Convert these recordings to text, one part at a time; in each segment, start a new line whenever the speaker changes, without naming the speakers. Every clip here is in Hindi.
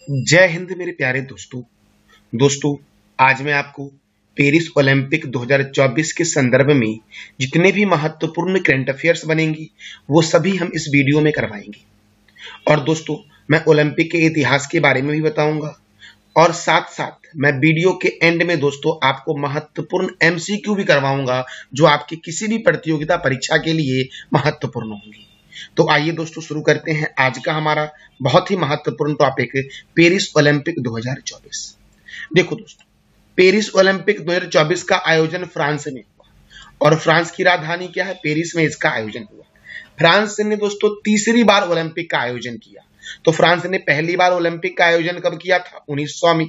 जय हिंद मेरे प्यारे दोस्तों आज मैं आपको पेरिस ओलंपिक 2024 के संदर्भ में जितने भी महत्वपूर्ण करंट अफेयर्स बनेंगी वो सभी हम इस वीडियो में करवाएंगे। और दोस्तों मैं ओलंपिक के इतिहास के बारे में भी बताऊंगा और साथ साथ मैं वीडियो के एंड में दोस्तों आपको महत्वपूर्ण एमसीक्यू भी करवाऊंगा जो आपकी किसी भी प्रतियोगिता परीक्षा के लिए महत्वपूर्ण होंगी। तो आइए दोस्तों शुरू करते हैं आज का हमारा बहुत ही महत्वपूर्ण टॉपिक पेरिस ओलंपिक 2024। देखो दोस्तों, पेरिस ओलंपिक 2024 का आयोजन फ्रांस में हुआ और फ्रांस की राजधानी क्या है? पेरिस में इसका आयोजन हुआ। फ्रांस ने दोस्तों तीसरी बार ओलंपिक का आयोजन किया। तो फ्रांस ने पहली बार ओलंपिक का आयोजन कब किया था? 1900 में।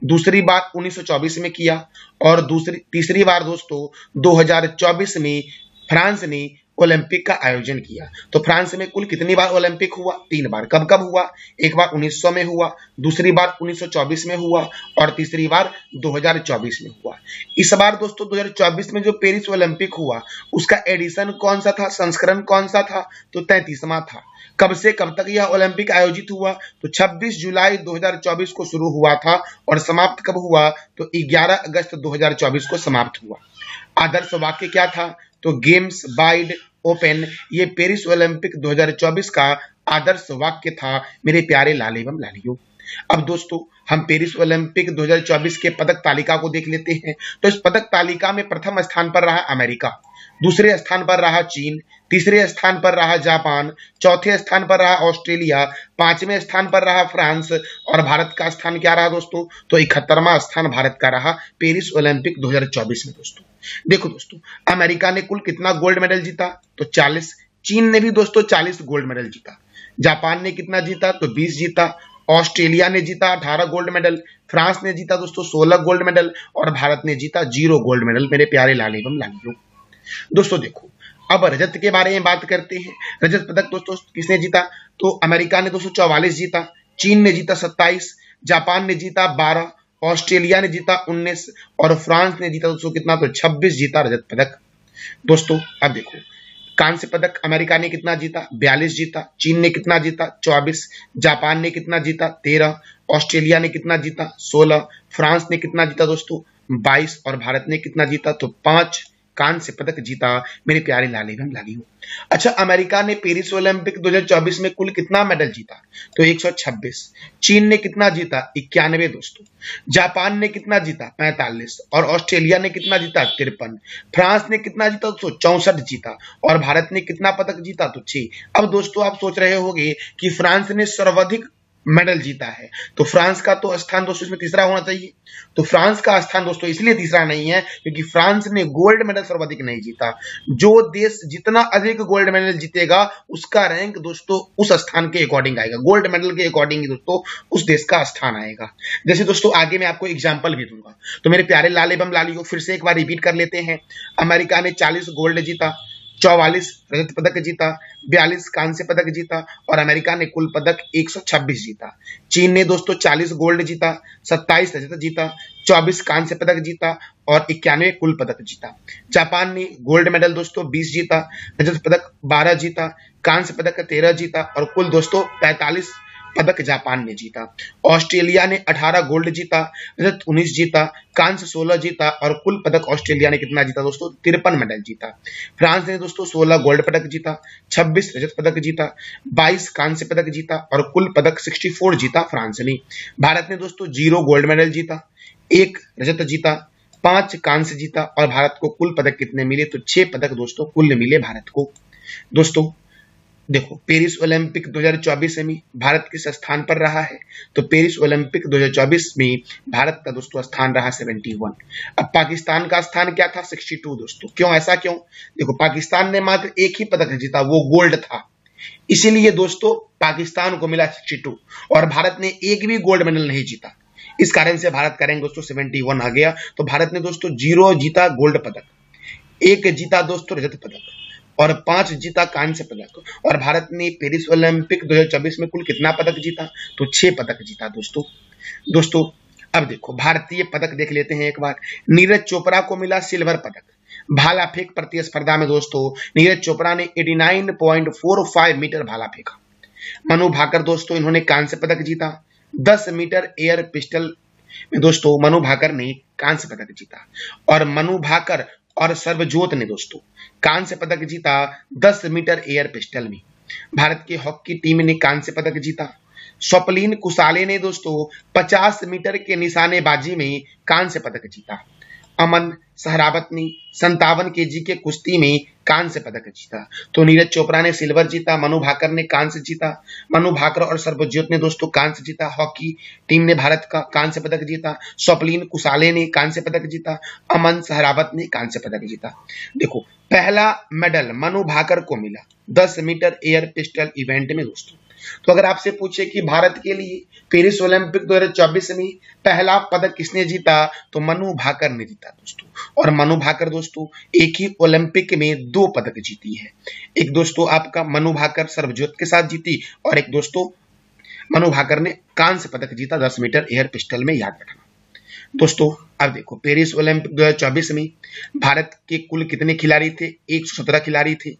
दूसरी बार 1924 में किया और तीसरी बार दोस्तों 2024 में फ्रांस ने ओलंपिक का आयोजन किया। तो फ्रांस में कुल कितनी बार ओलंपिक हुआ? 3 बार। कब कब हुआ? एक बार 1900 में हुआ, दूसरी बार 1924 में हुआ और तीसरी बार 2024 में हुआ। इस बार दोस्तों 2024 में जो पेरिस ओलंपिक हुआ उसका एडिशन कौन सा था, संस्करण कौन सा था? तो 33वां था। कब से कब तक यह ओलंपिक आयोजित हुआ? तो 26 जुलाई 2024 को शुरू हुआ था और समाप्त कब हुआ? तो 11 अगस्त 2024 को समाप्त हुआ। आदर्श वाक्य क्या था? तो गेम्स वाइड ओपन, ये पेरिस ओलंपिक 2024 का आदर्श वाक्य था मेरे प्यारे लाल एवं लालियों। अब दोस्तों हम पेरिस ओलंपिक 2024 के पदक तालिका को देख लेते हैं। तो इस पदक तालिका में प्रथम स्थान पर रहा अमेरिका, दूसरे स्थान पर रहा चीन, तीसरे स्थान पर रहा जापान, चौथे स्थान पर रहा ऑस्ट्रेलिया, पांचवें स्थान पर रहा फ्रांस और भारत का स्थान क्या रहा दोस्तों? तो 71वां स्थान भारत का रहा पेरिस ओलंपिक 2024 में। दोस्तों देखो दोस्तों, अमेरिका ने कुल कितना गोल्ड मेडल जीता? तो 40। चीन ने भी दोस्तों 40 गोल्ड मेडल जीता। जापान ने कितना जीता? तो 20 जीता। ऑस्ट्रेलिया ने जीता 18 गोल्ड मेडल, फ्रांस ने जीता दोस्तों 16 गोल्ड मेडल और भारत ने जीता 0 गोल्ड मेडल मेरे प्यारे लाल एवं लालियों। दोस्तों देखो, अब रजत के बारे में बात करते हैं। रजत पदक दोस्तों किसने जीता? तो अमेरिका ने दोस्तों 44 जीता, चीन ने जीता 27, जापान ने जीता 12, ऑस्ट्रेलिया ने जीता 19 और फ्रांस ने जीता दोस्तों कितना? तो 26 जीता रजत पदक। दोस्तों अब देखो, कांस्य पदक अमेरिका ने कितना जीता? 42 जीता। चीन ने कितना जीता? 24। जापान ने कितना जीता? 13। ऑस्ट्रेलिया ने कितना जीता? 16। फ्रांस ने कितना जीता दोस्तों? 22 और भारत ने कितना जीता? तो 5 कांस्य पदक जीता मेरे प्यारे लाल एवं लालियों। अच्छा, अमेरिका ने पेरिस ओलंपिक 2024 में कुल कितना मेडल जीता? तो 126। चीन ने कितना जीता? 91 दोस्तों। जापान ने कितना जीता? 45 और ऑस्ट्रेलिया ने कितना जीता? 53। फ्रांस ने कितना जीता? तो 64 जीता और भारत ने कितना पदक जीता? तो 6। अब दोस्तों आप सोच रहे होंगे कि फ्रांस ने सर्वाधिक मेडल जीता है तो फ्रांस का तो स्थान दोस्तों इसमें तीसरा होना चाहिए। तो फ्रांस का स्थान दोस्तों इसलिए तीसरा नहीं है क्योंकि फ्रांस ने गोल्ड मेडल सर्वाधिक नहीं जीता। जो देश जितना अधिक गोल्ड मेडल जीतेगा उसका रैंक दोस्तों उस स्थान के अकॉर्डिंग आएगा, गोल्ड मेडल के अकॉर्डिंग दोस्तों उस देश का स्थान आएगा। जैसे दोस्तों आगे मैं आपको एग्जाम्पल भी दूंगा। तो मेरे प्यारे लाल एवं लालियों फिर से एक बार रिपीट कर लेते हैं। अमेरिका ने 40 गोल्ड जीता, 44 रजत पदक जीता, 42 कांस्य पदक जीता और अमेरिका ने कुल पदक 126 जीता। चीन ने दोस्तों 40 गोल्ड जीता, 27 रजत जीता, 24 कांस्य पदक जीता और 91 कुल पदक जीता। जापान ने गोल्ड मेडल दोस्तों 20 जीता, रजत पदक 12 जीता, कांस्य पदक 13 जीता और कुल दोस्तों 45 पदक जापान ने जीता। ऑस्ट्रेलिया ने 18 गोल्ड जीता, रजत 19 जीता, कांस्य 16 जीता और कुल पदक ऑस्ट्रेलिया ने कितना जीता दोस्तों? 53 मेडल जीता। फ्रांस ने दोस्तों 16 गोल्ड पदक जीता, 26 रजत पदक जीता, 22 कांस्य पदक जीता और कुल पदक 64 जीता फ्रांस ने। भारत ने दोस्तों 0 गोल्ड मेडल जीता, 1 रजत जीता, 5 कांस्य जीता और भारत को कुल पदक कितने मिले? तो 6 पदक दोस्तों कुल मिले भारत को। दोस्तों देखो, पेरिस ओलंपिक 2024 में भारत किस स्थान पर रहा है? तो पेरिस ओलंपिक 2024 में भारत का दोस्तों स्थान रहा 71। अब पाकिस्तान का स्थान क्या था? 62 दोस्तों। क्यों, ऐसा क्यों? देखो, पाकिस्तान ने मात्र एक ही पदक जीता, वो गोल्ड था, इसीलिए दोस्तों पाकिस्तान को मिला 62 और भारत ने एक भी गोल्ड मेडल नहीं जीता। इस कारण से भारत का रैंक दोस्तों 71 आ गया। तो भारत ने दोस्तों 0 जीता गोल्ड पदक, 1 जीता दोस्तों रजत पदक और 5 जीता कांस्य पदक और भारत ने पेरिस ओलंपिक 2024 में कुल कितना पदक जीता? तो 6 पदक जीता दोस्तों। अब देखो, भारतीय पदक देख लेते हैं एक बार। नीरज चोपड़ा को मिला सिल्वर पदक। भाला फेंक प्रतिस्पर्धा में दोस्तों नीरज चोपड़ा ने 89.45 मीटर भाला फेंका। मनु भाकर दोस्तों इन्होंने कांस्य पदक जीता। 10 मीटर एयर पिस्टल में दोस्तों मनु भाकर ने कांस्य पदक जीता। और मनु भाकर और सर्वजोत ने दोस्तों कांस्य पदक जीता 10 मीटर एयर पिस्टल में। भारत की हॉकी टीम ने कांस्य पदक जीता। स्वप्निल कुसाले ने दोस्तों 50 मीटर के निशानेबाजी में कांस्य पदक जीता। अमन सहरावत ने 57 केजी के कुश्ती में कांस्य पदक जीता। तो नीरज चोपड़ा ने सिल्वर जीता, मनु भाकर ने कांस्य जीता। मनु भाकर और सर्वज्योत ने दोस्तों कांस्य जीता। हॉकी टीम ने भारत का कांस्य पदक जीता। स्वप्निल कुसाले ने कांस्य पदक जीता। अमन सहरावत ने कांस्य पदक जीता। देखो, पहला मेडल मनु भाकर को मिला 10 मीटर एयर पिस्टल इवेंट में दोस्तों। तो अगर आपसे पूछे कि भारत के लिए पेरिस ओलंपिक 2024 में पहला पदक किसने जीता, तो मनु भाकर ने जीता दोस्तों। और मनु भाकर दोस्तों एक ही ओलंपिक में 2 पदक जीती है। एक दोस्तों आपका मनु भाकर सर्वजोत के साथ जीती, और एक दोस्तों मनु भाकर ने कांस्य पदक जीता 10 मीटर एयर पिस्टल में, याद रखना दोस्तों। अब देखो, पेरिस ओलंपिक 2024 में भारत के कुल कितने खिलाड़ी थे? 117 खिलाड़ी थे।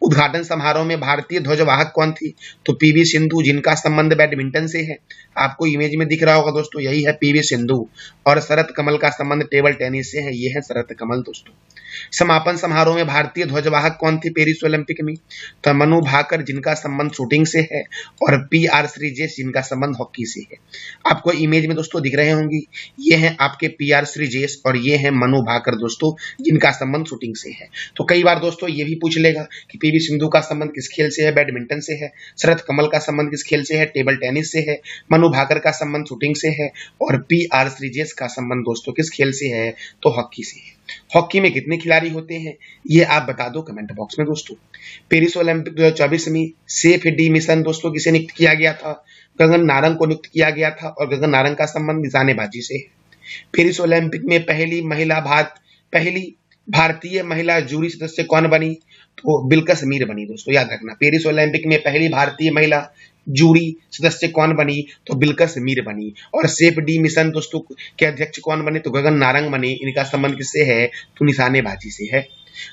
उद्घाटन समारोह में भारतीय ध्वजवाहक कौन थी? तो पीवी सिंधु, जिनका संबंध बैडमिंटन से है। आपको इमेज में दिख रहा होगा दोस्तों, यही है पीवी सिंधु। और शरत कमल का संबंध टेबल टेनिस से है, ये है शरत कमल दोस्तों। समापन समारोह में भारतीय ध्वजवाहक कौन थे पेरिस ओलंपिक में? तो मनु भाकर, जिनका संबंध शूटिंग से है, और PR श्रीजेश, जिनका संबंध हॉकी से है। आपको इमेज में दोस्तों दिख रहे होंगे, ये हैं आपके PR श्रीजेश और ये हैं मनु भाकर दोस्तों, जिनका संबंध शूटिंग से है। तो कई बार दोस्तों ये भी पूछ लेगा कि पीवी सिंधु का संबंध किस खेल से है? बैडमिंटन से है। शरत कमल का संबंध किस खेल से है? टेबल टेनिस से है। मनु भाकर का संबंध शूटिंग से है, और PR श्रीजेश का संबंध दोस्तों किस खेल से है? तो हॉकी से है। हॉकी में कितने खिलाड़ी होते हैं, ये आप बता दो कमेंट बॉक्स में दोस्तों। पेरिस ओलंपिक 2024 में सेफ डी मिशन दोस्तों किसे नियुक्त किया गया था? गगन नारंग को नियुक्त किया गया था, और गगन नारंग का संबंध निशानेबाजी से है। पेरिस ओलंपिक में पहली भारतीय महिला जूरी सदस्य कौन बनी? तो बिल्किस मीर बनी दोस्तों, याद रखना। पेरिस ओलंपिक में पहली भारतीय महिला जूरी सदस्य कौन बनी? तो बिल्किस मीर बनी। और सेफ डी मिशन दोस्तों के अध्यक्ष कौन बने? तो गगन नारंग बने। इनका संबंध किससे है? तो निशानेबाजी से है।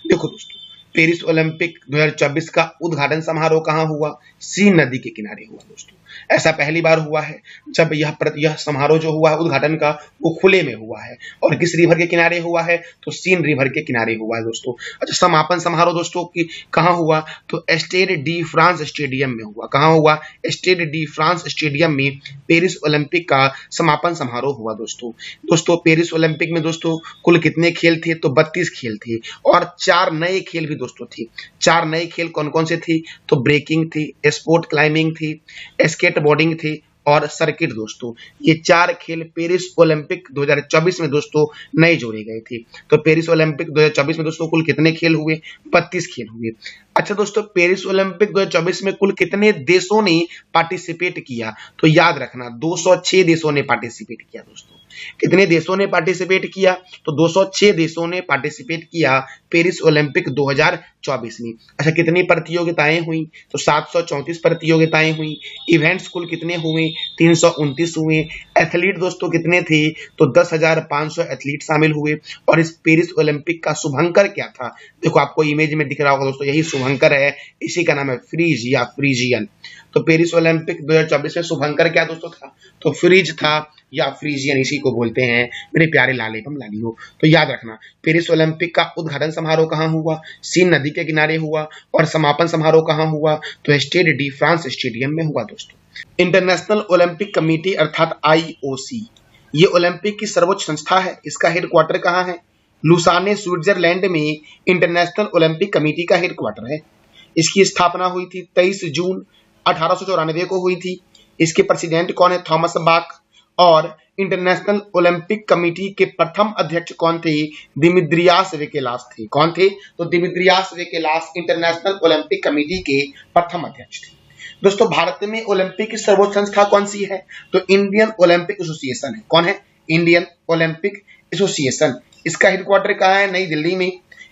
देखो दोस्तों, पेरिस ओलंपिक 2024 का उद्घाटन समारोह कहाँ हुआ? सीन नदी के किनारे हुआ दोस्तों। ऐसा पहली बार हुआ है जब यह समारोह जो हुआ है उद्घाटन का, वो खुले में हुआ है। और किस रिवर के किनारे हुआ है? तो सीन रिवर के किनारे हुआ है दोस्तों। अच्छा, समापन समारोह दोस्तों की कहाँ हुआ? तो स्टेड डी फ्रांस स्टेडियम में हुआ। कहाँ हुआ? स्टेड डी फ्रांस स्टेडियम में पेरिस ओलंपिक का समापन समारोह हुआ दोस्तों। दोस्तों, पेरिस ओलंपिक में दोस्तों कुल कितने खेल थे? तो 32 खेल थे, और 4 नए खेल भी दोस्तों थे। 4 नए खेल कौन कौन से थे? तो ब्रेकिंग थी, स्पोर्ट क्लाइंबिंग थी, स्केट बोर्डिंग थी, और सर्किट दोस्तों। ये 4 खेल पेरिस ओलंपिक 2024 में दोस्तों नए जोड़े गए थे। तो पेरिस ओलंपिक 2024 में दोस्तों कुल कितने खेल हुए? 32 खेल हुए। अच्छा दोस्तों, पेरिस ओलंपिक 2024 में कुल कितने देशों ने पार्टिसिपेट किया? तो याद रखना 206 देशों ने पार्टिसिपेट किया दोस्तों। कितने देशों ने पार्टिसिपेट किया? तो 206 देशों ने पार्टिसिपेट किया पेरिस ओलंपिक 2024 में। अच्छा, कितनी प्रतियोगिताएं हुई? तो 734 प्रतियोगिताएं हुई। इवेंट्स कुल कितने हुए? 329 हुए। एथलीट दोस्तों कितने थे? तो 10,500 एथलीट शामिल हुए। और इस पेरिस ओलंपिक का शुभंकर क्या था? देखो, आपको इमेज में दिख रहा होगा दोस्तों, यही शुभंकर है, इसी का नाम है फ्रीज या फ्रीजियन। तो पेरिस ओलंपिक 2024 में शुभंकर क्या दोस्तों था? तो फ्रीज था या फ्रीजियन, इसी को बोलते हैं मेरे प्यारे लाल एवं लालियों। तो याद रखना, पेरिस ओलंपिक का उद्घाटन समारोह कहाँ हुआ? सीन नदी के किनारे हुआ। और समापन समारोह कहाँ हुआ? तो स्टेड डी फ्रांस स्टेडियम में हुआ दोस्तों। इंटरनेशनल ओलंपिक कमेटी अर्थात IOC, ये ओलंपिक की सर्वोच्च संस्था है। इसका हेडक्वार्टर कहाँ है? लुसाने स्विट्जरलैंड में इंटरनेशनल ओलंपिक कमेटी का हेडक्वार्टर है। इसकी स्थापना हुई थी 23 जून 1894 को हुई थी। इसके प्रेसिडेंट कौन है? Thomas Bach. और इंटरनेशनल ओलंपिक कमेटी के प्रथम अध्यक्ष कौन थे? दिमित्रियास वेकेलास थे। कौन थे? तो दिमित्रियास वेकेलास इंटरनेशनल ओलंपिक कमेटी के प्रथम अध्यक्ष थे। दोस्तों, भारत में ओलंपिक की सर्वोच्च संस्था कौन सी है? तो इंडियन ओलंपिक एसोसिएशन है। कौन है? Indian Olympic association. इसका हेडक्वार्टर कहाँ है? नई दिल्ली में।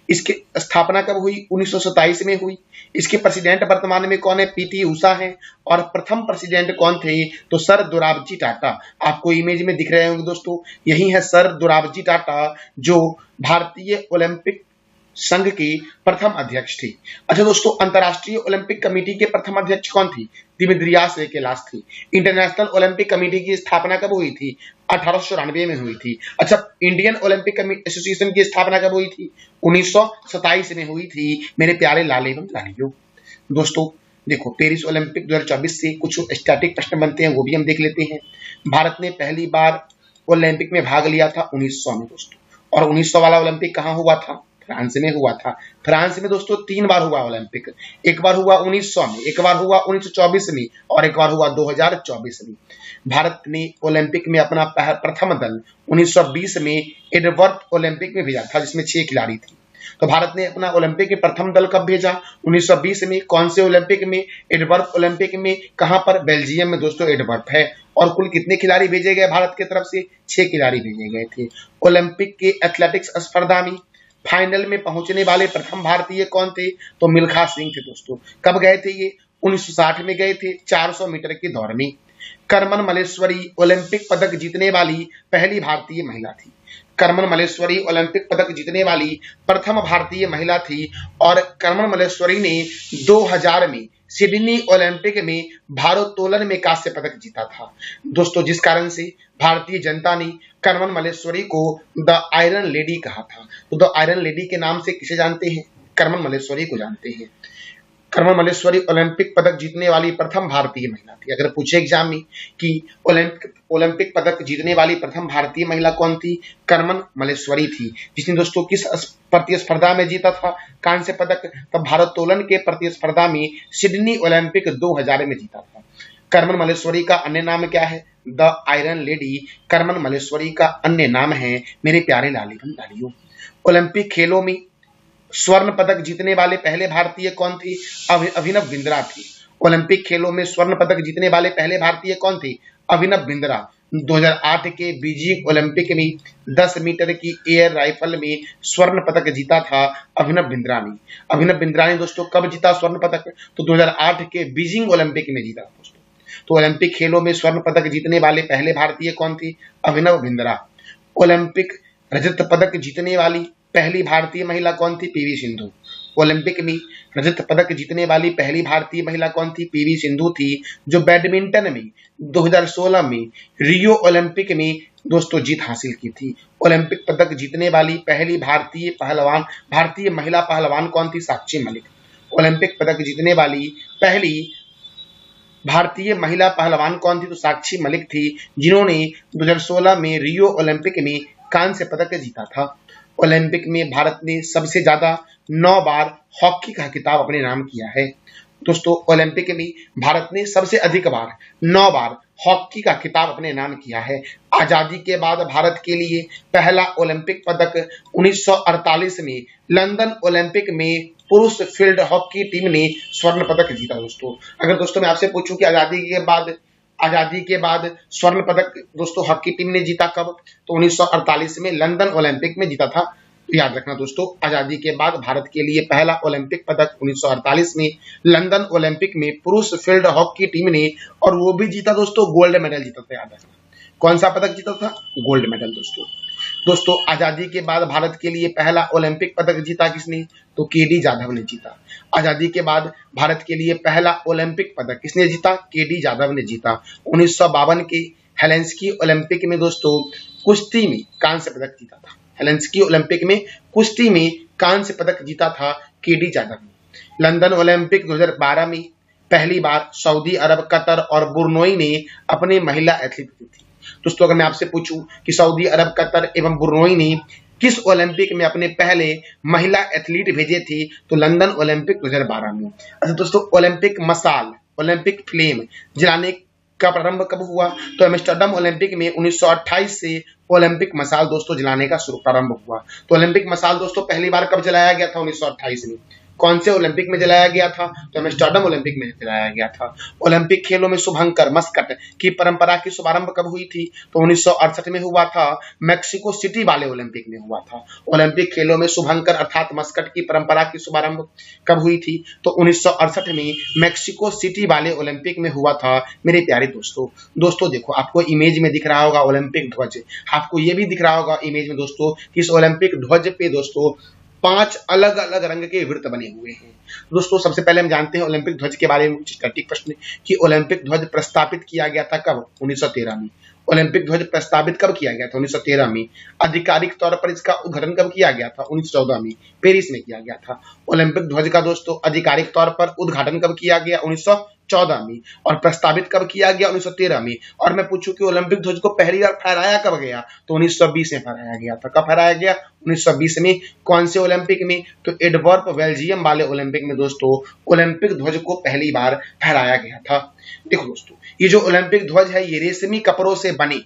इसकी स्थापना कब हुई? 1927 में हुई। इसके प्रेसिडेंट वर्तमान में कौन है? PT उषा है। और प्रथम प्रेसिडेंट कौन थे? तो सर दोराबजी टाटा। आपको इमेज में दिख रहे होंगे दोस्तों, यही है सर दोराबजी टाटा, जो भारतीय ओलंपिक संघ के प्रथम अध्यक्ष थे। अच्छा दोस्तों, अंतर्राष्ट्रीय ओलंपिक कमेटी के प्रथम अध्यक्ष कौन थी? दिमित्रियास वेसेलास थी। इंटरनेशनल ओलंपिक कमेटी की स्थापना कब हुई थी? 1894 में हुई थी। अच्छा, इंडियन ओलंपिक एसोसिएशन की स्थापना कब हुई थी? 1927 में हुई थी मेरे प्यारे लाल एवं लालियों। दोस्तों देखो, पेरिस ओलंपिक 2024 से कुछ स्टैटिक प्रश्न बनते हैं, वो भी हम देख लेते हैं। भारत ने पहली बार ओलंपिक में भाग लिया था 1900 में दोस्तों, और 1900 वाला ओलंपिक कहाँ हुआ था? फ्रांस में हुआ था। फ्रांस में दोस्तों 3 बार हुआ ओलंपिक। एक बार हुआ 1900 में, एक बार हुआ 1924 में, और एक बार हुआ 2024 में। भारत ने ओलंपिक में अपना प्रथम दल 1920 में एडवर्थ ओलंपिक में भेजा था, जिसमें 6 खिलाड़ी थे। तो भारत ने अपना ओलंपिक के प्रथम दल कब भेजा? 1920 में। कौन से ओलंपिक में? एडवर्थ ओलंपिक में। कहां पर? बेल्जियम में दोस्तों एडवर्थ है। और कुल कितने खिलाड़ी भेजे गए भारत की तरफ से? 6 खिलाड़ी भेजे गए थे। ओलंपिक के एथलेटिक्स स्पर्धा में फाइनल में पहुंचने वाले प्रथम भारतीय कौन थे? तो मिल्खा सिंह थे दोस्तों। कब गए थे ये? 1960 में गए थे, 400 मीटर की दौड़ में। करमन मल्लेश्वरी ओलंपिक पदक जीतने वाली पहली भारतीय महिला थी। करमन मल्लेश्वरी ओलंपिक पदक जीतने वाली प्रथम भारतीय महिला थी, और करमन मल्लेश्वरी ने 2000 में सिडनी ओलंपिक में भारोत्तोलन में कांस्य पदक जीता था दोस्तों, जिस कारण से भारतीय जनता ने करमन मल्लेश्वरी को द आयरन लेडी कहा था। तो द आयरन लेडी के नाम से किसे जानते हैं? करमन मल्लेश्वरी को जानते हैं। करमन मल्लेश्वरी ओलंपिक पदक जीतने वाली प्रथम भारतीय महिला थी। अगर पूछे एग्जाम में कि ओलंपिक पदक जीतने वाली प्रथम भारतीय महिला कौन थी? करमन मल्लेश्वरी थी, जिसने दोस्तों किस प्रतिस्पर्धा में जीता था कांस्य पदक? तब भारोत्तोलन के प्रतिस्पर्धा में सिडनी ओलंपिक 2000 में जीता था। करमन मल्लेश्वरी का अन्य नाम क्या है? The iron lady Karman Malleswari का अन्य नाम है मेरे प्यारे लाल एवं लालियों। ओलंपिक खेलों में स्वर्ण पदक जीतने वाले पहले भारतीय कौन थे? अभिनव बिंद्रा थी। ओलंपिक खेलों में स्वर्ण पदक जीतने वाले पहले भारतीय कौन थे? अभिनव बिंद्रा। 2008 के बीजिंग ओलंपिक में 10 मीटर की एयर राइफल में स्वर्ण पदक जीता था अभिनव बिंद्रा ने। अभिनव बिंद्रा ने दोस्तों कब जीता स्वर्ण पदक? तो 2008 के बीजिंग ओलंपिक में जीता दोस्तों। तो ओलंपिक खेलों में स्वर्ण पदक जीतने वाले पहले भारतीय कौन थे? अभिनव बिंद्रा। ओलंपिक रजत पदक जीतने वाली पहली भारतीय महिला कौन थी? पीवी सिंधु। ओलंपिक में रजत पदक जीतने वाली पहली भारतीय महिला कौन थी? पीवी सिंधु थी, जो बैडमिंटन में 2016 में रियो ओलंपिक में दोस्तों जीत हासिल की थी। ओलंपिक पदक जीतने वाली पहली भारतीय महिला पहलवान कौन थी? साक्षी मलिक। ओलंपिक पदक जीतने वाली पहली भारतीय महिला पहलवान कौन थी? तो साक्षी मलिक थी, जिन्होंने 2016 में रियो ओलंपिक में कांस्य पदक जीता था। ओलंपिक में भारत ने सबसे ज्यादा 9 बार हॉकी का खिताब अपने नाम किया है दोस्तों। ओलंपिक में भारत ने सबसे अधिक बार 9 बार हॉकी का खिताब अपने नाम किया है। आजादी के बाद भारत के लिए पहला ओलंपिक पदक 1948 में लंदन ओलंपिक में पुरुष फील्ड हॉकी टीम ने स्वर्ण पदक जीता दोस्तों। अगर दोस्तों मैं आपसे पूछूं कि आजादी के बाद स्वर्ण पदक दोस्तों हॉकी टीम ने जीता कब? तो 1948 में लंदन ओलंपिक में जीता था। याद रखना दोस्तों, आजादी के बाद भारत के लिए पहला ओलंपिक पदक 1948 में लंदन ओलंपिक में पुरुष फील्ड हॉकी टीम ने, और वो भी जीता दोस्तों, गोल्ड मेडल जीता था। याद रखना, कौन सा पदक जीता था? गोल्ड मेडल दोस्तों आजादी के बाद भारत के लिए पहला ओलंपिक पदक जीता किसने? तो केडी जाधव ने जीता। आजादी के बाद भारत के लिए पहला ओलंपिक पदक किसने जीता? केडी जाधव ने जीता। 1952 के हेलेंस्की ओलंपिक में दोस्तों कुश्ती में कांस्य पदक जीता था। हेलेंस्की ओलंपिक में कुश्ती में कांस्य पदक जीता था केडी जाधव ने। लंदन ओलंपिक 2012 में पहली बार सऊदी अरब, कतर और बुर्नोई ने अपने महिला एथलीट दी थी दोस्तों। अगर मैं आपसे पूछूं कि सऊदी अरब, कतर एवं बुर्नोई ने किस ओलंपिक में अपने पहले महिला एथलीट भेजे थे? तो लंदन ओलंपिक 2012 में। अच्छा दोस्तों, ओलंपिक मसाल, ओलंपिक फ्लेम जलाने का प्रारंभ कब हुआ? तो एम्स्टर्डम ओलंपिक में 1928 से ओलंपिक मसाल दोस्तों जलाने का प्रारंभ हुआ। तो ओलंपिक मसाल दोस्तों पहली बार कब जलाया गया था? 1928 में। कौन से ओलंपिक में जलाया गया था? तो एम्स्टर्डम ओलंपिक में जलाया गया था। ओलंपिक खेलों में शुभंकर मस्कट की परंपरा की शुभारंभ कब हुई थी? तो 1968 में हुआ था, मैक्सिको सिटी वाले ओलंपिक में हुआ था। ओलंपिक खेलों में शुभंकर अर्थात मस्कट की परंपरा की शुभारंभ कब हुई थी? तो 1968 में मैक्सिको सिटी वाले ओलंपिक में हुआ था मेरे प्यारे दोस्तों देखो, आपको इमेज में दिख रहा होगा ओलंपिक ध्वज, आपको ये भी दिख रहा होगा इमेज में दोस्तों कि इस ओलंपिक ध्वज पे दोस्तों 5 अलग अलग रंग के वृत्त बने हुए हैं। दोस्तों सबसे पहले हम जानते हैं ओलंपिक ध्वज के बारे में कुछ स्टैटिक प्रश्न कि ओलंपिक ध्वज प्रस्तावित किया गया था कब? 1913 में। ओलंपिक ध्वज प्रस्तावित कब किया गया था? 1913 में। आधिकारिक तौर पर इसका उद्घाटन कब किया गया था? 1914 में, पेरिस में किया गया था। ओलंपिक ध्वज का दोस्तों आधिकारिक तौर पर उद्घाटन कब किया गया? 1914 में। और प्रस्तावित कब किया गया? 1913 में। और मैं पूछूं कि ओलंपिक ध्वज को पहली बार फहराया कब गया? तो 1920 में फहराया गया था। कब फहराया गया? 1920 में। कौन से ओलंपिक में? तो एडवर्प बेल्जियम वाले ओलंपिक में दोस्तों ओलंपिक ध्वज को पहली बार फहराया गया था। देखो दोस्तों, ये जो ओलंपिक ध्वज है ये रेशमी कपड़ों से बने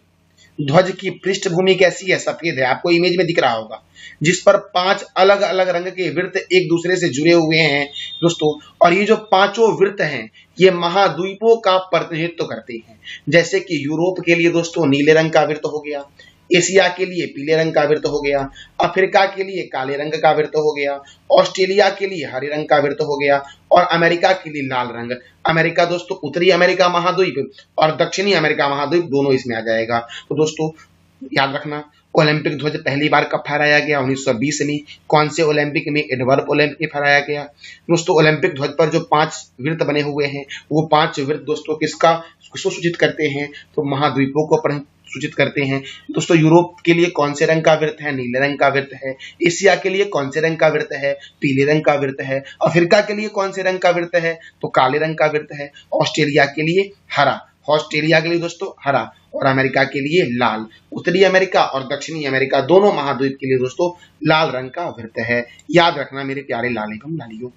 ध्वज की पृष्ठभूमि कैसी है? सफेद है, आपको इमेज में दिख रहा होगा, जिस पर 5 अलग अलग रंग के वृत्त एक दूसरे से जुड़े हुए हैं दोस्तों। और ये जो पांचों वृत्त हैं ये महाद्वीपों का प्रतिनिधित्व करते हैं। जैसे कि यूरोप के लिए दोस्तों नीले रंग का वृत्त हो गया, एशिया के लिए पीले रंग का वृत्त हो गया, अफ्रीका के लिए काले रंग का वृत्त हो गया, ऑस्ट्रेलिया के लिए हरे रंग का वृत्त हो गया और अमेरिका के लिए लाल रंग। अमेरिका दोस्तों उत्तरी अमेरिका महाद्वीप और दक्षिणी अमेरिका महाद्वीप दोनों इसमें आ जाएगा। तो दोस्तों याद रखना, ओलंपिक ध्वज पहली बार कब फहराया गया? 1920 में। कौन से ओलंपिक में? एडवर्प ओलंपिक में फहराया गया। दोस्तों ओलंपिक ध्वज पर जो 5 वृत्त बने हुए हैं वो 5 वृत्त दोस्तों किसको सूचित करते हैं? तो महाद्वीपों को सूचित करते हैं। दोस्तों यूरोप के लिए कौन से रंग का वृत्त है? नीले रंग का वृत्त है। एशिया के लिए कौन से रंग का वृत्त है? पीले रंग का वृत्त है। अफ्रीका के लिए कौन से रंग का वृत्त है? तो काले रंग का वृत्त है। ऑस्ट्रेलिया के लिए हरा, ऑस्ट्रेलिया के लिए दोस्तों हरा और अमेरिका के लिए लाल। उत्तरी अमेरिका और दक्षिणी अमेरिका दोनों महाद्वीप के लिए दोस्तों लाल रंग का वृत्त है। याद रखना मेरे प्यारे लाल एवं लालियों।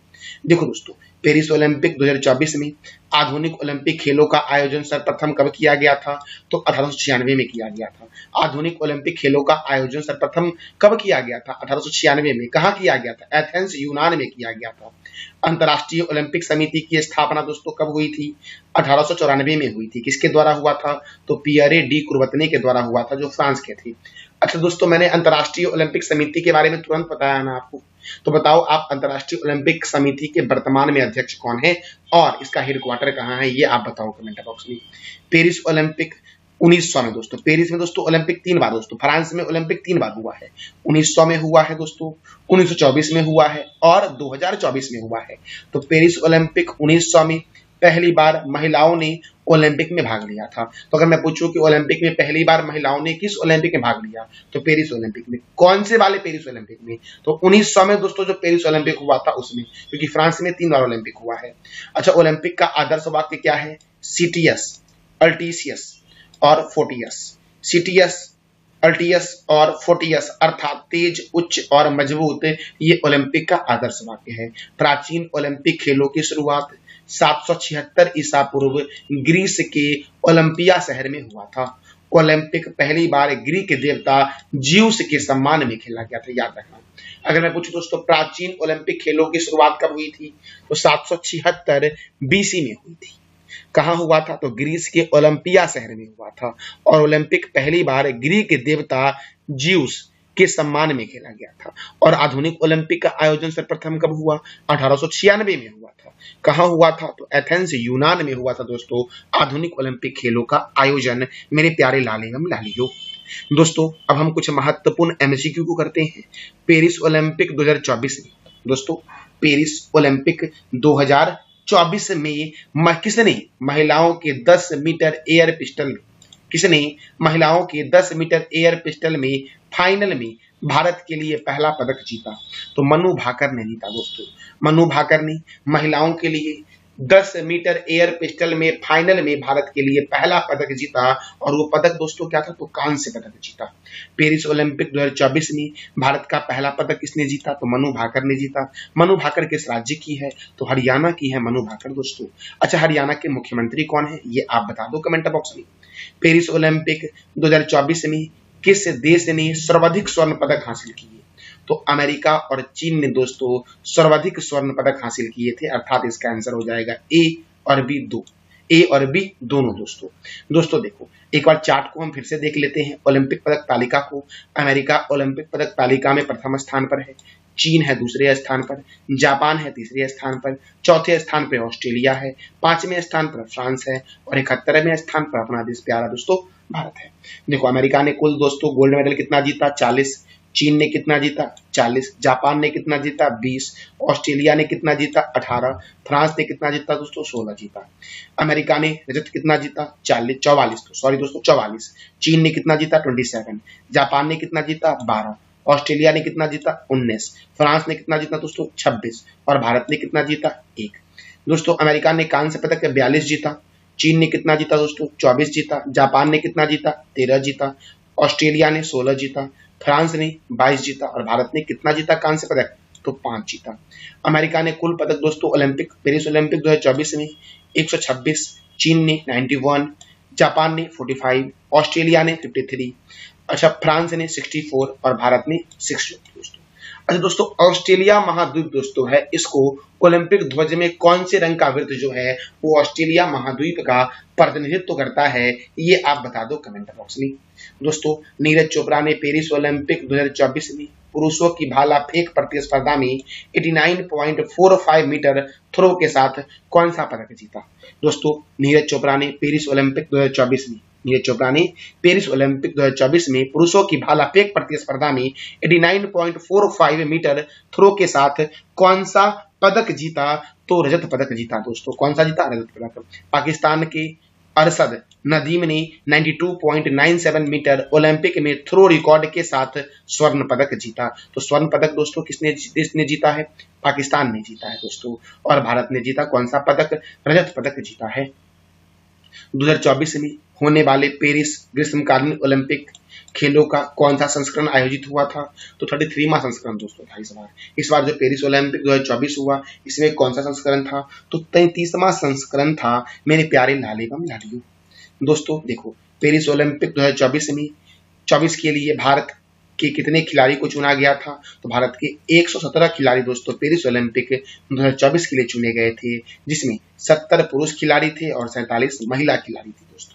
देखो दोस्तों पेरिस ओलंपिक 2024 में आधुनिक ओलंपिक खेलों का आयोजन सर्वप्रथम कब किया गया था? तो 1896 में किया गया था। आधुनिक ओलंपिक खेलों का आयोजन सर्वप्रथम कब किया गया था? 1896 में। कहाँ किया गया था? एथेंस यूनान में किया गया था। अंतर्राष्ट्रीय ओलंपिक समिति की स्थापना दोस्तों कब हुई थी? 1894 में हुई थी। किसके द्वारा हुआ था? तो पियरे डी कुर्बतने के द्वारा हुआ था, जो फ्रांस के थे। अच्छा दोस्तों मैंने अंतर्राष्ट्रीय ओलंपिक समिति के बारे में तुरंत बताया ना आपको, तो बताओ आप अंतर्राष्ट्रीय ओलंपिक समिति के वर्तमान में अध्यक्ष कौन है और इसका हेडक्वार्टर कहाँ है, ये आप बताओ कमेंट बॉक्स में। पेरिस ओलंपिक 1900 में दोस्तों, पेरिस में दोस्तों ओलंपिक 3 बार दोस्तों, फ्रांस में ओलंपिक 3 बार हुआ है। 1900 में हुआ है दोस्तों, 1924 में हुआ है और 2024 में हुआ है। तो पेरिस ओलंपिक 1900 में पहली बार महिलाओं ने ओलंपिक में भाग लिया था। तो अगर मैं पूछूं कि ओलंपिक में पहली बार महिलाओं ने किस ओलंपिक में भाग लिया, तो पेरिस ओलंपिक में। कौन से वाले पेरिस ओलंपिक में? तो 1900 में दोस्तों जो पेरिस ओलंपिक हुआ था उसमें, क्योंकि फ्रांस में 3 बार ओलंपिक हुआ है। अच्छा ओलंपिक का आदर्श वाक्य क्या है? सीटीएस, अल्टीसियस और फोर्टियस। सीटीएस, अल्टीयस और फोर्टियस अर्थात तेज, उच्च और मजबूत, ये ओलंपिक का आदर्श वाक्य है। प्राचीन ओलंपिक खेलों की शुरुआत 776 ईसा पूर्व ग्रीस के ओलंपिया शहर में हुआ था। ओलंपिक पहली बार ग्रीक देवता ज्यूस के सम्मान में खेला गया था, याद रखना। अगर मैं पूछूं दोस्तों प्राचीन ओलंपिक खेलों की शुरुआत कब हुई थी, तो 776 बीसी में हुई थी। कहां हुआ था? तो ग्रीस के ओलंपिया शहर में हुआ था। और ओलंपिक पहली बार ग्रीक देवता ज्यूस के सम्मान में खेला गया था। और आधुनिक ओलंपिक का आयोजन सर्वप्रथम कब हुआ? 1896 में हुआ था। कहां हुआ था? तो एथेंस यूनान में हुआ था दोस्तों आधुनिक ओलंपिक खेलों का आयोजन, मेरे प्यारे लाल एवं लालियों। दोस्तों अब हम कुछ महत्वपूर्ण एमसीक्यू को करते हैं। पेरिस ओलंपिक 2024 में दोस्तों, पेरिस ओलंपिक 2024 में किसने महिलाओं के 10 मीटर एयर पिस्टल में, किसने महिलाओं के 10 मीटर एयर पिस्टल में फाइनल में भारत के लिए पहला पदक जीता? तो मनु भाकर ने जीता दोस्तों। मनु भाकर ने महिलाओं के लिए 10 मीटर एयर पिस्टल में फाइनल में भारत के लिए पहला पदक जीता और वो पदक दोस्तों क्या था? तो कांस्य पदक जीता। पेरिस ओलंपिक 2024 में भारत का पहला पदक किसने जीता? तो मनु भाकर ने जीता। मनु भाकर किस राज्य की है? तो हरियाणा की है मनु भाकर दोस्तों। अच्छा हरियाणा के मुख्यमंत्री कौन है, ये आप बता दो कमेंट बॉक्स में। पेरिस ओलंपिक 2024 में किस देश ने सर्वाधिक स्वर्ण पदक हासिल किए? तो अमेरिका और चीन ने दोस्तों सर्वाधिक स्वर्ण पदक हासिल किए थे, अर्थात इसका आंसर हो जाएगा ए और बी, ए और बी दोनों दोस्तों देखो एक बार चार्ट को हम फिर से देख लेते हैं। ओलंपिक पदक तालिका को अमेरिका ओलंपिक पदक तालिका में प्रथम स्थान पर है, चीन है दूसरे स्थान पर, जापान है तीसरे स्थान पर, चौथे स्थान पर ऑस्ट्रेलिया है, 5वें स्थान पर फ्रांस है और 71वें स्थान पर अपना देश प्यारा दोस्तों भारत है। देखो अमेरिका ने कुल दोस्तों गोल्ड मेडल कितना जीता? 40, चीन ने कितना जीता 40, जापान ने कितना जीता 20, ऑस्ट्रेलिया ने कितना जीता 18, फ्रांस ने कितना जीता दोस्तों 16 जीता। अमेरिका ने रजत कितना जीता 44, चीन ने कितना जीता 27, जापान ने कितना जीता 12, ऑस्ट्रेलिया ने कितना जीता 19, फ्रांस ने कितना जीता दोस्तों 26 और भारत ने कितना जीता 1। दोस्तों अमेरिका ने कांस्य पदक 42 जीता, चीन ने कितना जीता दोस्तों 24 जीता, जापान ने कितना जीता 13 जीता, ऑस्ट्रेलिया ने 16 जीता, फ्रांस ने 22 जीता और भारत ने कितना जीता कांस्य पदक तो 5 जीता। अमेरिका ने कुल पदक दोस्तों पेरिस ओलंपिक 2024 में 126, चीन ने 91, जापान ने 45, ऑस्ट्रेलिया ने 53, अच्छा फ्रांस ने 64 और भारत ने 60 दोस्तों। अच्छा दोस्तों ऑस्ट्रेलिया महाद्वीप दोस्तों है, इसको ओलंपिक ध्वज में कौन से रंग का वृत्त जो है वो ऑस्ट्रेलिया महाद्वीप का प्रतिनिधित्व करता है, ये आप बता दो कमेंट बॉक्स में। दोस्तों नीरज चोपड़ा ने पेरिस ओलंपिक 2024 में पुरुषों की भाला फेंक प्रतिस्पर्धा में 89.45 मीटर थ्रो के साथ कौन सा पदक जीता। दोस्तों नीरज चोपड़ा ने पेरिस ओलंपिक 2024 में पुरुषों की भाला फेंक प्रतिस्पर्धा में 89.45 मीटर थ्रो के साथ कौन सा पदक जीता तो रजत पदक जीता। दोस्तों कौन सा जीता रजत पदक। पाकिस्तान के अरशद नदीम ने 92.97 मीटर ओलंपिक में थ्रो रिकॉर्ड के साथ स्वर्ण पदक जीता। तो स्वर्ण पदक दोस्तों किसने जीता है, पाकिस्तान ने जीता है दोस्तों। और भारत ने जीता कौन सा पदक, रजत पदक जीता है। 2024 में होने वाले पेरिस ग्रीष्मकालीन ओलंपिक खेलों का कौन सा संस्करण आयोजित हुआ था, तो 33वां संस्करण दोस्तों था इस बार जो पेरिस ओलंपिक 2024 हुआ इसमें कौन सा संस्करण था, तो 33वां संस्करण था मेरे प्यारे लाल एवं लालियों। दोस्तों देखो पेरिस ओलंपिक 2024 के लिए भारत के कितने खिलाड़ी को चुना गया था, तो भारत के 117 खिलाड़ी दोस्तों पेरिस ओलंपिक 2024 के लिए चुने गए थे, जिसमें 70 पुरुष खिलाड़ी थे और 47 महिला खिलाड़ी थे। दोस्तों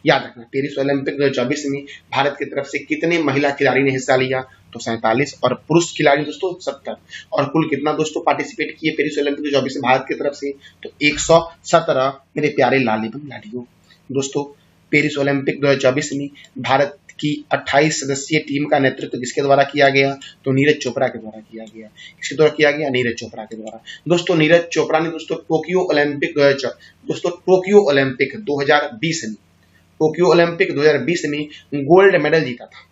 याद रखना पेरिस ओलंपिक 2024 में भारत की तरफ से कितने महिला खिलाड़ी ने हिस्सा लिया, तो 47 और पुरुष खिलाड़ी दोस्तों 70। और कुल कितना दोस्तों पार्टिसिपेट किए पेरिस ओलंपिक 2024 में भारत की तरफ से, तो 117 मेरे प्यारे लाल एवं लालियों। दोस्तों पेरिस ओलंपिक 2024 में भारत की 28 सदस्यीय टीम का नेतृत्व किसके द्वारा किया गया, तो नीरज चोपड़ा के द्वारा किया गया। किसके द्वारा किया गया, नीरज चोपड़ा के द्वारा। दोस्तों नीरज चोपड़ा ने दोस्तों टोक्यो ओलंपिक 2020 में गोल्ड मेडल जीता था।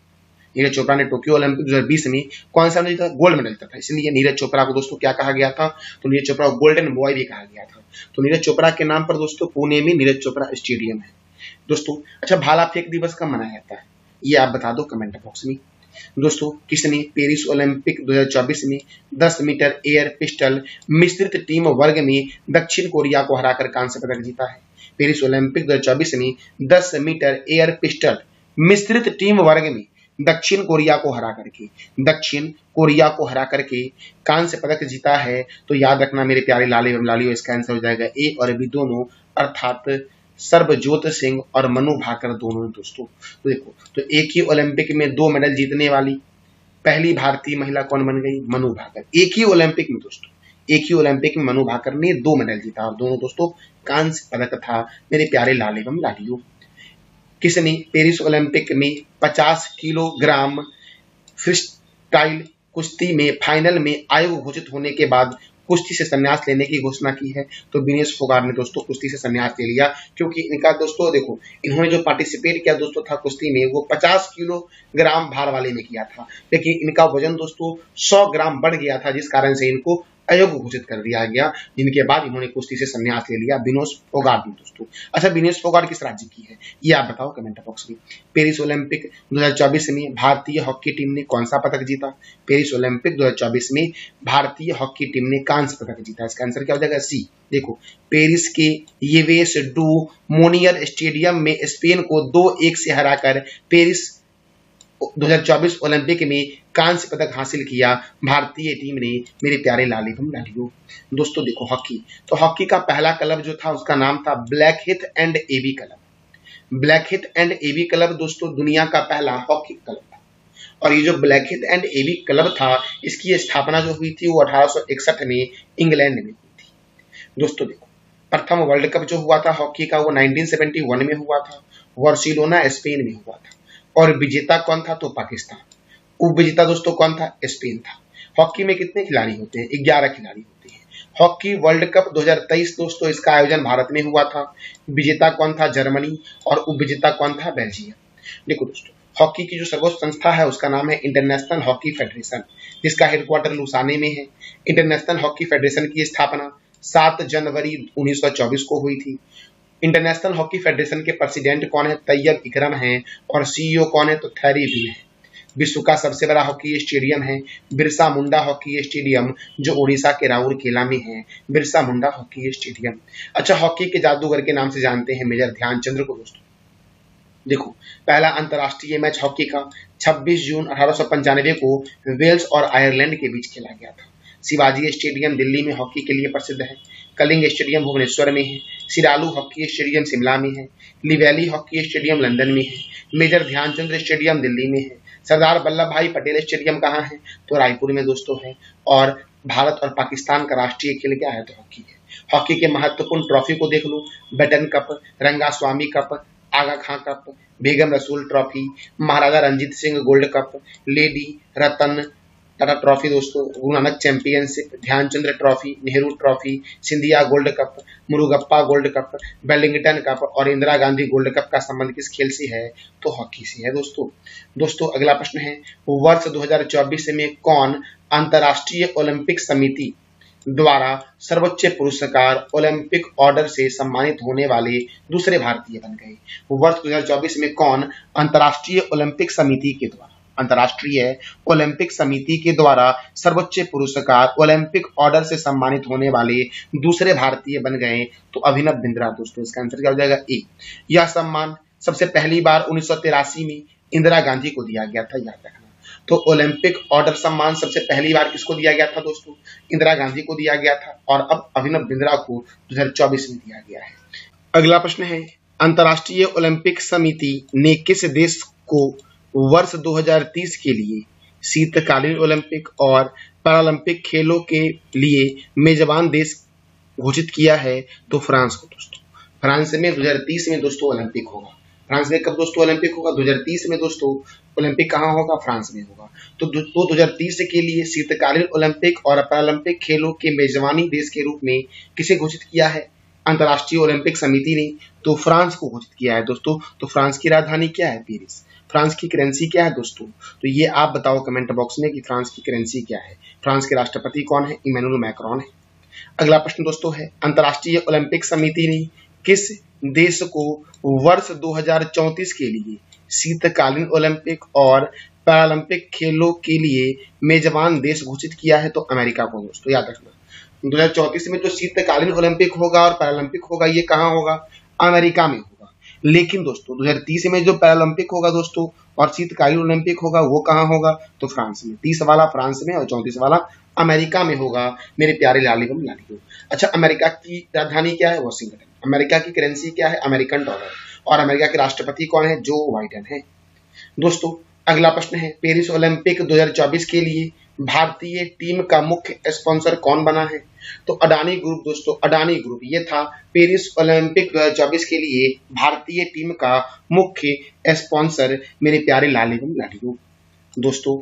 नीरज चोपड़ा ने टोक्यो ओलंपिक 2020 में कौन सा जीता, गोल्ड मेडल जीता था। इसलिए नीरज चोपड़ा को दोस्तों क्या कहा गया था, तो नीरज चोपड़ा को गोल्डन बॉय भी कहा गया था। तो नीरज चोपड़ा के नाम पर दोस्तों पुणे में नीरज चोपड़ा स्टेडियम है दोस्तों। अच्छा भाला फेंक दिवस कब मनाया जाता है, ये आप बता दो कमेंट बॉक्स में। दोस्तों किसने पेरिस ओलंपिक 2024 में 10 मीटर एयर पिस्टल मिश्रित टीम वर्ग में दक्षिण कोरिया को हराकर कांस्य पदक जीता है। पेरिस ओलंपिक 2024 में 10 मीटर एयर पिस्टल मिश्रित टीम वर्ग में दक्षिण कोरिया को हरा करके कांस्य पदक जीता है। तो याद रखना मेरे प्यारे लाल एवं लालियों, इसका आंसर हो जाएगा ए और बी दोनों, अर्थात सर्वजोत सिंह और मनु भाकर दोनों दोस्तों। तो देखो तो एक ही ओलंपिक में 2 मेडल जीतने वाली पहली भारतीय महिला कौन बन गई, मनु भाकर। एक ही ओलंपिक में मनु भाकर ने 2 मेडल जीता और दोनों दोस्तों कांस्य पदक था मेरे प्यारे लाल एवं लालियों। किसने पेरिस ओलंपिक में 50 किलोग्राम फ्रीस्टाइल कुश्ती में फाइनल में आयु घोषित होने के बाद कुश्ती से संन्यास लेने की घोषणा की है, तो विनेश फोगाट ने दोस्तों कुश्ती से संन्यास ले लिया। क्योंकि इनका दोस्तों देखो इन्होंने जो पार्टिसिपेट किया दोस्तों था कुश्ती में वो 50 किलोग्राम भार वाले में किया था, लेकिन इनका वजन दोस्तों 100 ग्राम बढ़ गया था, जिस कारण से इनको अयोग्य घोषित कर दिया गया, जिनके बाद इन्होंने कुश्ती से संन्यास ले लिया विनेश फोगाट ने दोस्तों। अच्छा विनेश फोगाट किस राज्य की है, ये आप बताओ कमेंट बॉक्स में। पेरिस ओलंपिक 2024 में भारतीय हॉकी टीम ने कौन सा पदक जीता, पेरिस ओलंपिक 2024 में भारतीय हॉकी टीम ने कांस्य पदक जीता। इसका आंसर क्या हो जाएगा, सी। देखो पेरिस के येवेस डू मोनियर स्टेडियम में स्पेन को 2-1 से हराकर पेरिस 2024 ओलंपिक में कांस्य पदक हासिल किया भारतीय टीम ने मेरे प्यारे लाल एवं लालियों। दोस्तों देखो हॉकी, तो हॉकी का पहला क्लब जो था उसका नाम था Blackheath and Abbey club. Blackheath and Abbey club दोस्तों दुनिया का पहला हॉकी क्लब था, और ये जो ब्लैक हिथ एंड एबी क्लब था इसकी स्थापना जो हुई थी वो 1861 में इंग्लैंड में हुई थी। दोस्तों देखो प्रथम वर्ल्ड कप जो हुआ था हॉकी का वो 1971 में हुआ था, बार्सिलोना स्पेन में हुआ था, और विजेता कौन था, तो पाकिस्तान। उपविजेता दोस्तों कौन था? स्पेन था। हॉकी में कितने खिलाड़ी होते हैं? 11 खिलाड़ी होते हैं। हॉकी वर्ल्ड कप 2023 दोस्तों, इसका आयोजन भारत में हुआ था। विजेता कौन था? जर्मनी। और उपविजेता कौन था? बेल्जियम। देखो दोस्तों, हॉकी की जो सर्वोच्च संस्था है उसका नाम है इंटरनेशनल हॉकी फेडरेशन, जिसका हेडक्वार्टर लुसाने में है। इंटरनेशनल हॉकी फेडरेशन की स्थापना 7 जनवरी 1924 को हुई थी। इंटरनेशनल हॉकी फेडरेशन के प्रेसिडेंट कौन है? तैयब इकरम हैं। और सीईओ कौन है? तो थैरी विल है। विश्व का सबसे बड़ा हॉकी स्टेडियम है बिरसा मुंडा हॉकी स्टेडियम, जो उड़ीसा के राउरकेला में है। Birsa Munda hockey stadium. अच्छा, हॉकी के जादूगर के नाम से जानते हैं मेजर ध्यानचंद्र को दोस्तों। देखो, पहला अंतर्राष्ट्रीय मैच हॉकी का 26 जून 1895 को वेल्स और आयरलैंड के बीच खेला गया था। शिवाजी स्टेडियम दिल्ली में हॉकी के लिए प्रसिद्ध है। कलिंग स्टेडियम भुवनेश्वर में है। सिरालू हॉकी स्टेडियम शिमला में है। लिवैली हॉकी स्टेडियम लंदन में है। मेजर ध्यानचंद्र स्टेडियम दिल्ली में है। सरदार वल्लभ भाई पटेल स्टेडियम कहाँ है? तो रायपुर में दोस्तों है। और भारत और पाकिस्तान का राष्ट्रीय खेल क्या है? तो हॉकी है। हॉकी के महत्वपूर्ण ट्रॉफी को देख लो। Beighton cup, Rangaswamy cup, Aga Khan cup, Begum Rasul trophy, Maharaja Ranjit Singh gold cup, lady Ratan Tata trophy दोस्तों, Guru Nanak championship, Dhyanchand trophy, Nehru trophy, Scindia gold cup, Murugappa gold cup, Wellington cup और इंदिरा गांधी गोल्ड कप का संबंध किस खेल से है? तो हॉकी से है दोस्तों अगला प्रश्न है, वर्ष 2024 में कौन अंतर्राष्ट्रीय ओलंपिक समिति द्वारा सर्वोच्च पुरस्कार ओलंपिक ऑर्डर से सम्मानित होने वाले दूसरे भारतीय बन गए? वर्ष 2024 में कौन अंतर्राष्ट्रीय ओलंपिक समिति के द्वारा सर्वोच्च पुरस्कार ओलंपिक ऑर्डर से सम्मानित होने वाले दूसरे भारतीय बन गए? तो अभिनव बिंद्रा दोस्तों, इसका आंसर क्या हो जाएगा? ए। यह सम्मान सबसे पहली बार 1983 में इंदिरा गांधी को दिया गया था, याद रखना। तो ओलंपिक ऑर्डर सम्मान सबसे पहली बार किसको दिया गया था दोस्तों? इंदिरा गांधी को दिया गया था। और अब अभिनव बिंद्रा को 2024 में दिया गया है। अगला प्रश्न है, अंतर्राष्ट्रीय ओलंपिक समिति ने किस देश को वर्ष 2030 के लिए शीतकालीन ओलंपिक और पैरालंपिक खेलों के लिए मेजबान देश घोषित किया है? तो फ्रांस को दोस्तों। फ्रांस में 2030 में दोस्तों ओलंपिक होगा। फ्रांस में कब दोस्तों ओलंपिक होगा? 2030 में दोस्तों ओलंपिक कहाँ होगा? फ्रांस में होगा। तो 2030 के लिए शीतकालीन ओलंपिक और पैरालंपिक खेलों के मेजबानी देश के रूप में किसे घोषित किया है? अंतर्राष्ट्रीय ओलंपिक समिति ने तो फ्रांस को घोषित किया है दोस्तों। तो फ्रांस की राजधानी क्या है? पेरिस। फ्रांस की करेंसी क्या है दोस्तों? तो ये आप बताओ कमेंट बॉक्स में कि फ्रांस की करेंसी क्या है। फ्रांस के राष्ट्रपति कौन है? इमैनुअल मैक्रोन है। अगला प्रश्न दोस्तों है, अंतर्राष्ट्रीय ओलंपिक समिति ने किस देश को वर्ष 2034 के लिए शीतकालीन ओलंपिक और पैरालंपिक खेलों के लिए मेजबान देश घोषित किया है? तो अमेरिका को दोस्तों, याद रखना। 2034 में जो शीतकालीन ओलंपिक होगा और पैरालंपिक होगा, ये कहाँ होगा? अमेरिका में होगा। लेकिन दोस्तों 2030 में जो पैरालंपिक होगा दोस्तों और शीतकालीन ओलंपिक होगा, वो कहाँ होगा? तो फ्रांस में। 30 वाला फ्रांस में और 34 वाला अमेरिका में होगा, मेरे प्यारे लाली बम लालियो। अच्छा, अमेरिका की राजधानी क्या है? वॉशिंगटन। अमेरिका की करेंसी क्या है? American dollar. और अमेरिका के राष्ट्रपति कौन है? जो बाइडेन है। दोस्तों अगला प्रश्न है, पेरिस ओलंपिक 2024 के लिए भारतीय टीम का मुख्य स्पॉन्सर कौन बना है? तो अडानी ग्रुप दोस्तों, अडानी ग्रुप ये था पेरिस ओलंपिक 2024 के लिए भारतीय टीम का मुख्य स्पॉन्सर, मेरे प्यारे लाली बम लालियो। दोस्तों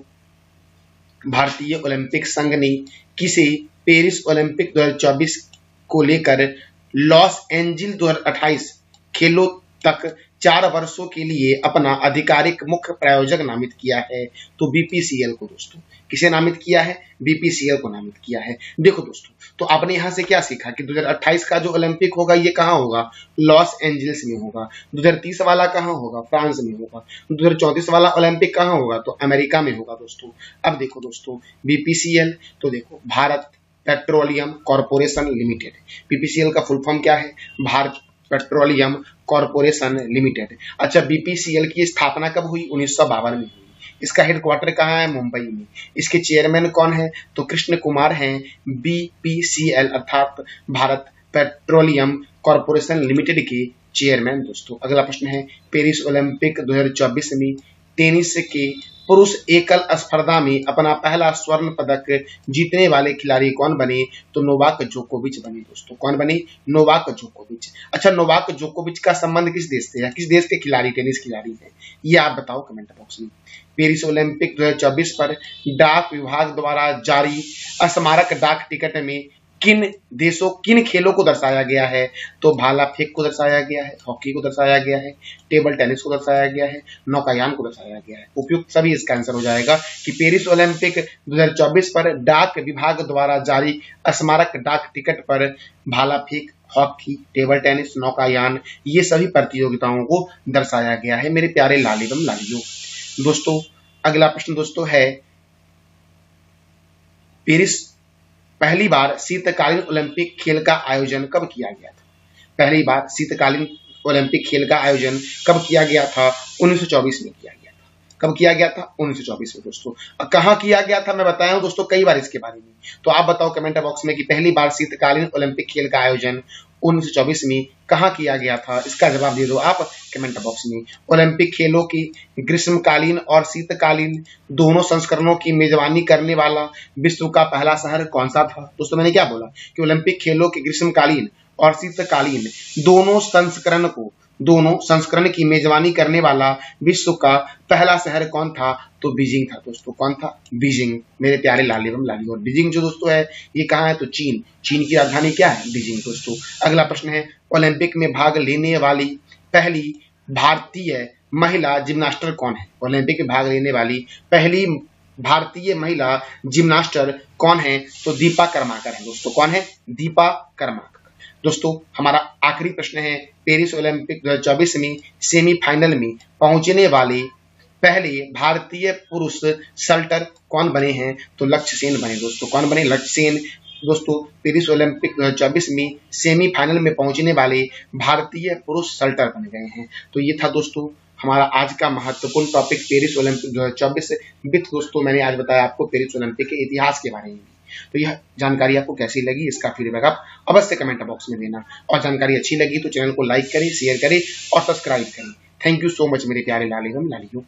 भारतीय ओलंपिक संघ ने किसे पेरिस ओलंपिक 2024 को लेकर लॉस एंजिल 2028 खेलों तक 4 वर्षों के लिए अपना आधिकारिक मुख्य प्रायोजक नामित किया है? तो बीपीसीएल को दोस्तों। किसे नामित किया है? बीपीसीएल को नामित किया है। देखो दोस्तों, तो आपने यहां से क्या सीखा कि 2028 का जो ओलंपिक होगा ये कहाँ होगा? लॉस एंजल्स में होगा। 2030 वाला कहाँ होगा? फ्रांस में होगा। 2034 वाला ओलंपिक कहाँ होगा? तो अमेरिका में होगा दोस्तों। अब देखो दोस्तों, बीपीसीएल तो देखो Bharat petroleum corporation limited. BPCL का फुल फॉर्म क्या है? Bharat petroleum corporation limited. अच्छा, बीपीसीएल की स्थापना कब हुई? 1952 में हुई। इसका हेडक्वार्टर कहाँ है? मुंबई में। इसके चेयरमैन कौन है? तो कृष्ण कुमार हैं। बीपीसीएल अर्थात भारत पेट्रोलियम कॉर्पोरेशन लिमिटेड के चेयरमैन दोस्तों। अगला प्रश्न है, पेरिस ओलंपिक 2024 में टेनिस के पुरुष एकल स्पर्धा में अपना पहला स्वर्ण पदक जीतने वाले खिलाड़ी कौन बने? तो नोवाक जोकोविच बने दोस्तों। कौन बने? नोवाक जोकोविच। अच्छा, नोवाक जोकोविच का संबंध किस देश से है? किस देश के खिलाड़ी, टेनिस खिलाड़ी है, ये आप बताओ कमेंट बॉक्स में। पेरिस ओलंपिक 2024 पर डाक विभाग द्वारा जारी स्मारक डाक टिकट में किन खेलों को दर्शाया गया है? तो भाला फेंक को दर्शाया गया है, हॉकी को दर्शाया गया है, टेबल टेनिस को दर्शाया गया है, नौकायान को दर्शाया गया है। उपयुक्त सभी इसका आंसर हो जाएगा कि पेरिस ओलंपिक 2024 पर डाक विभाग द्वारा जारी स्मारक डाक टिकट पर भाला फेंक, हॉकी, टेबल टेनिस, नौकायान, ये सभी प्रतियोगिताओं को दर्शाया गया है मेरे प्यारे लाल एवं लालियों। दोस्तों अगला प्रश्न दोस्तों है, पेरिस पहली बार शीतकालीन ओलंपिक खेल का आयोजन कब किया गया था? पहली बार शीतकालीन ओलंपिक खेल का आयोजन कब किया गया था? 1924 में किया गया था। कब किया गया था? 1924 में दोस्तों। कहाँ किया गया था मैं बताया हूं दोस्तों कई बार इसके बारे में, तो आप बताओ कमेंट बॉक्स में कि पहली बार शीतकालीन ओलंपिक खेल का आयोजन 1924 में कहाँ किया गया था? इसका जवाब दे दो आप कमेंट बॉक्स में। ओलंपिक खेलों की ग्रीष्मकालीन और शीतकालीन दोनों संस्करणों की मेजबानी करने वाला विश्व का पहला शहर कौन सा था? दोस्तों मैंने क्या बोला कि ओलंपिक खेलों के ग्रीष्मकालीन और शीतकालीन दोनों संस्करण की मेजबानी करने वाला विश्व का पहला शहर कौन था? तो बीजिंग था दोस्तों। कौन था? बीजिंग मेरे प्यारे लाल एवं लालियों। और बीजिंग जो दोस्तों है ये कहाँ है? तो चीन की राजधानी क्या है? बीजिंग दोस्तों। अगला प्रश्न है, ओलंपिक में भाग लेने वाली पहली भारतीय महिला जिम्नास्टर कौन है? ओलंपिक में भाग लेने वाली पहली भारतीय महिला जिम्नास्टर कौन है? तो दीपा कर्माकर है दोस्तों। कौन है? दीपा कर्माकर। दोस्तों हमारा आखिरी प्रश्न है, पेरिस ओलंपिक 2024 में सेमीफाइनल में पहुंचने वाले पहले भारतीय पुरुष शटलर कौन बने हैं? तो लक्ष्य सेन बने दोस्तों। कौन बने? लक्ष्य सेन दोस्तों। पेरिस ओलंपिक 2024 में सेमीफाइनल में पहुंचने वाले भारतीय पुरुष शटलर बन गए हैं। तो ये था दोस्तों हमारा आज का महत्वपूर्ण टॉपिक पेरिस ओलंपिक 2024 विथ दोस्तों मैंने आज बताया आपको पेरिस ओलंपिक के इतिहास के बारे में। तो यह जानकारी आपको कैसी लगी इसका फीडबैक आप अवश्य कमेंट बॉक्स में देना, और जानकारी अच्छी लगी तो चैनल को लाइक करें, शेयर करें और सब्सक्राइब करें। थैंक यू सो मच मेरे प्यारे लाल एवं लालियों।